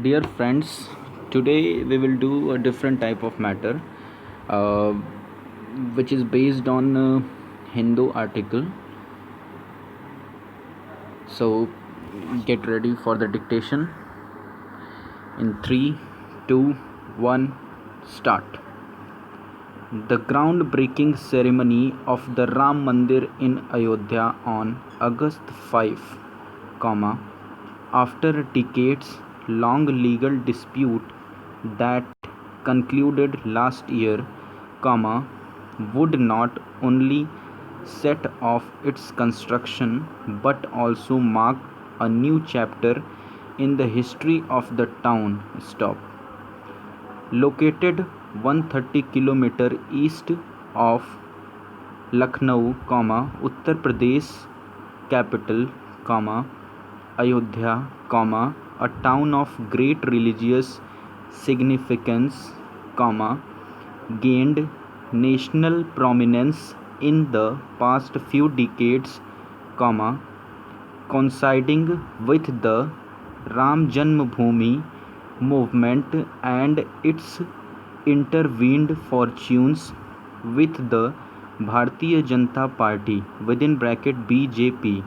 Dear friends, today we will do a different type of matter, uh, which is based on Hindu article. So get ready for the dictation in 3, 2, 1, start. The groundbreaking ceremony of the Ram Mandir in Ayodhya on August 5, after a decades long legal dispute that concluded last year, would not only set off its construction but also mark a new chapter in the history of the town. Located 130 km east of Lucknow, Uttar Pradesh capital, Ayodhya, a town of great religious significance, gained national prominence in the past few decades, coinciding with the Ram Janmabhoomi movement and its intervened fortunes with the Bharatiya Janata Party (BJP).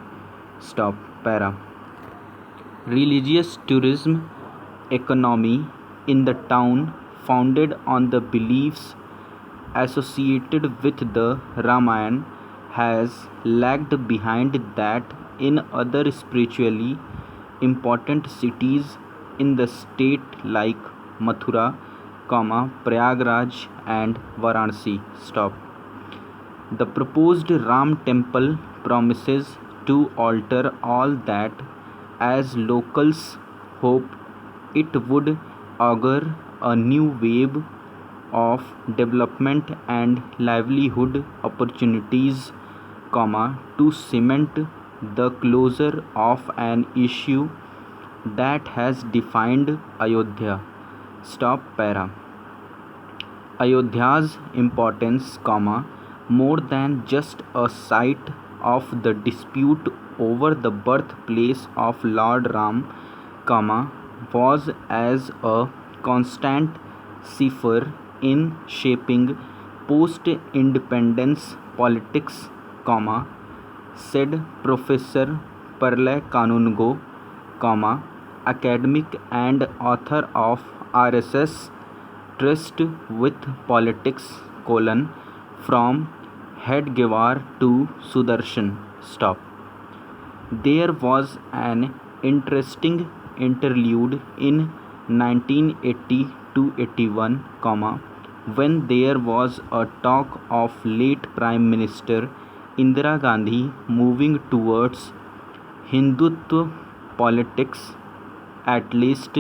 Religious tourism economy in the town, founded on the beliefs associated with the Ramayana, has lagged behind that in other spiritually important cities in the state like Mathura, Prayagraj and Varanasi. The proposed Ram temple promises to alter all that, as locals hope it would augur a new wave of development and livelihood opportunities, to cement the closure of an issue that has defined Ayodhya. Ayodhya's importance, more than just a site of the dispute over the birthplace of Lord Ram, was as a constant cipher in shaping post-independence politics, said Professor Parlay Kanungo, academic and author of RSS Tryst with Politics, from Hedgewar to Sudarshan. There was an interesting interlude in 1980 to 81, when there was a talk of late Prime Minister Indira Gandhi moving towards Hindutva politics, at least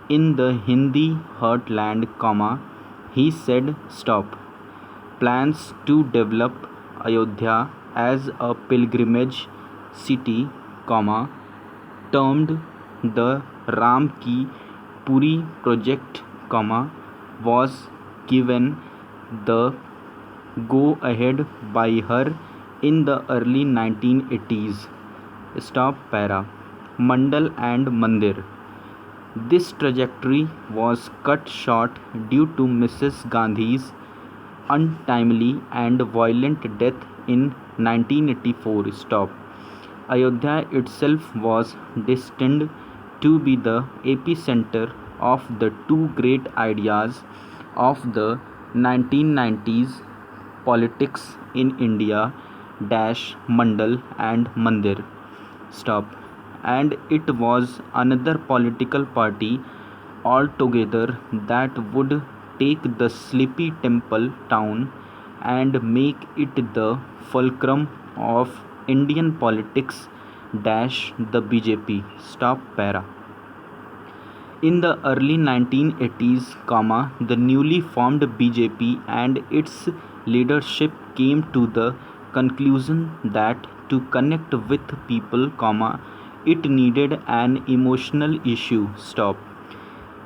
in the Hindi heartland, he said. Plans to develop Ayodhya as a pilgrimage city, termed the Ram Ki Puri project, was given the go-ahead by her in the early 1980s. Mandal and Mandir. This trajectory was cut short due to Mrs. Gandhi's untimely and violent death in 1984. Ayodhya itself was destined to be the epicenter of the two great ideas of the 1990s politics in India, Mandal and Mandir. And it was another political party altogether that would take the sleepy temple town and make it the fulcrum of Indian politics, the BJP. In the early 1980s, the newly formed BJP and its leadership came to the conclusion that to connect with people, it needed an emotional issue.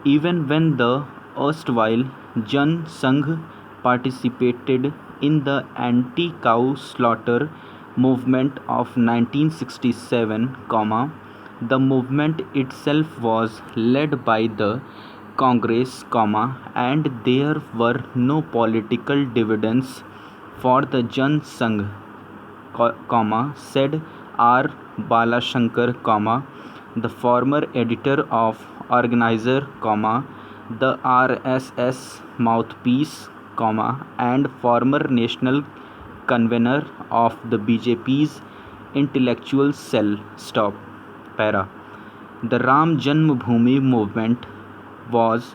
Even when the erstwhile Jan Sangh participated in the anti-cow slaughter movement of 1967, The movement itself was led by the Congress, and there were no political dividends for the Jan Sangh, said R. Balashankar, the former editor of Organizer, the RSS mouthpiece, and former national convener of the BJP's intellectual cell. Stop. Para. The Ram Janmabhoomi movement was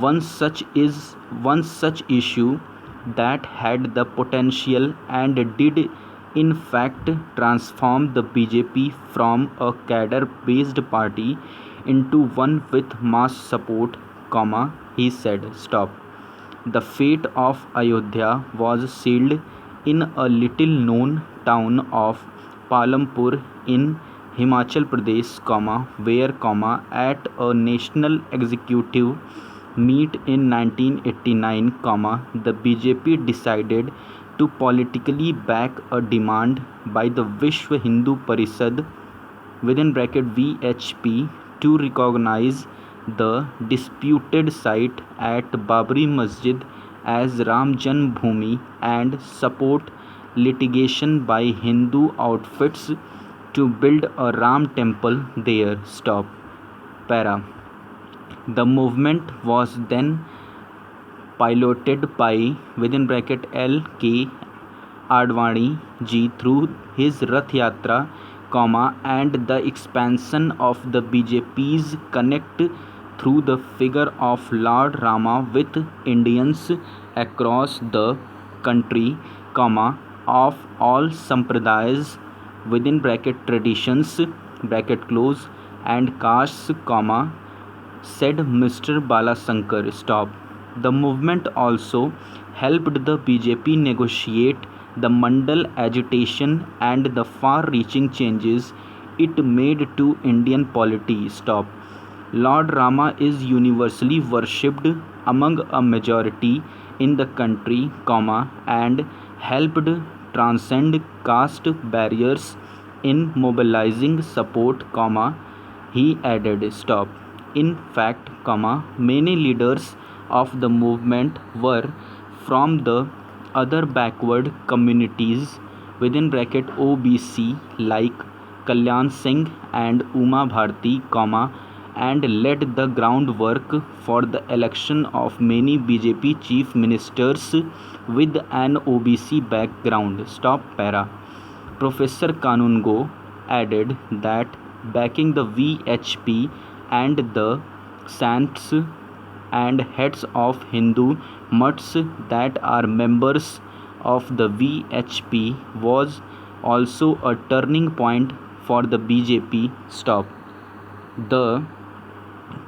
one such issue that had the potential and did in fact transform the BJP from a cadre-based party into one with mass support, he said. Stop. The fate of Ayodhya was sealed in a little-known town of Palampur in Himachal Pradesh, where, at a national executive meet in 1989, the BJP decided to politically back a demand by the Vishwa Hindu Parishad (VHP) to recognize the disputed site at Babri Masjid as Ram Janmabhoomi and support litigation by Hindu outfits to build a Ram temple there. Stop. Para. The movement was then piloted by L.K. Advani ji through his Rath Yatra, and the expansion of the BJP's connect through the figure of Lord Rama with Indians across the country, of all sampradayas (traditions) and castes, said Mr. Balashankar. Stop. The movement also helped the BJP negotiate the Mandal agitation and the far-reaching changes it made to Indian polity. Stop. Lord Rama is universally worshipped among a majority in the country, and helped transcend caste barriers in mobilizing support, he added. Stop. In fact, many leaders of the movement were from the other backward communities (OBC) like Kalyan Singh and Uma Bharti, and led the groundwork for the election of many BJP chief ministers with an OBC background. Stop. Para. Professor Kanungo added that backing the VHP and the saints and heads of Hindu mutts that are members of the VHP was also a turning point for the BJP. Stop. The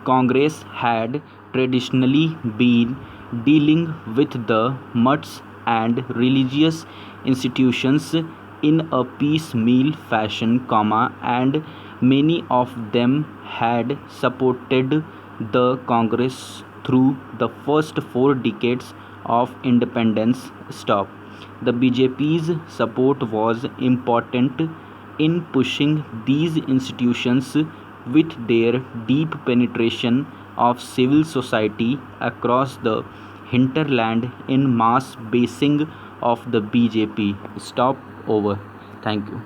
Congress had traditionally been dealing with the mutts and religious institutions in a piecemeal fashion, and many of them had supported the Congress through the first 4 decades of independence. Stop. The BJP's support was important in pushing these institutions with their deep penetration of civil society across the hinterland in mass basing of the BJP. Stop. Over. Thank you.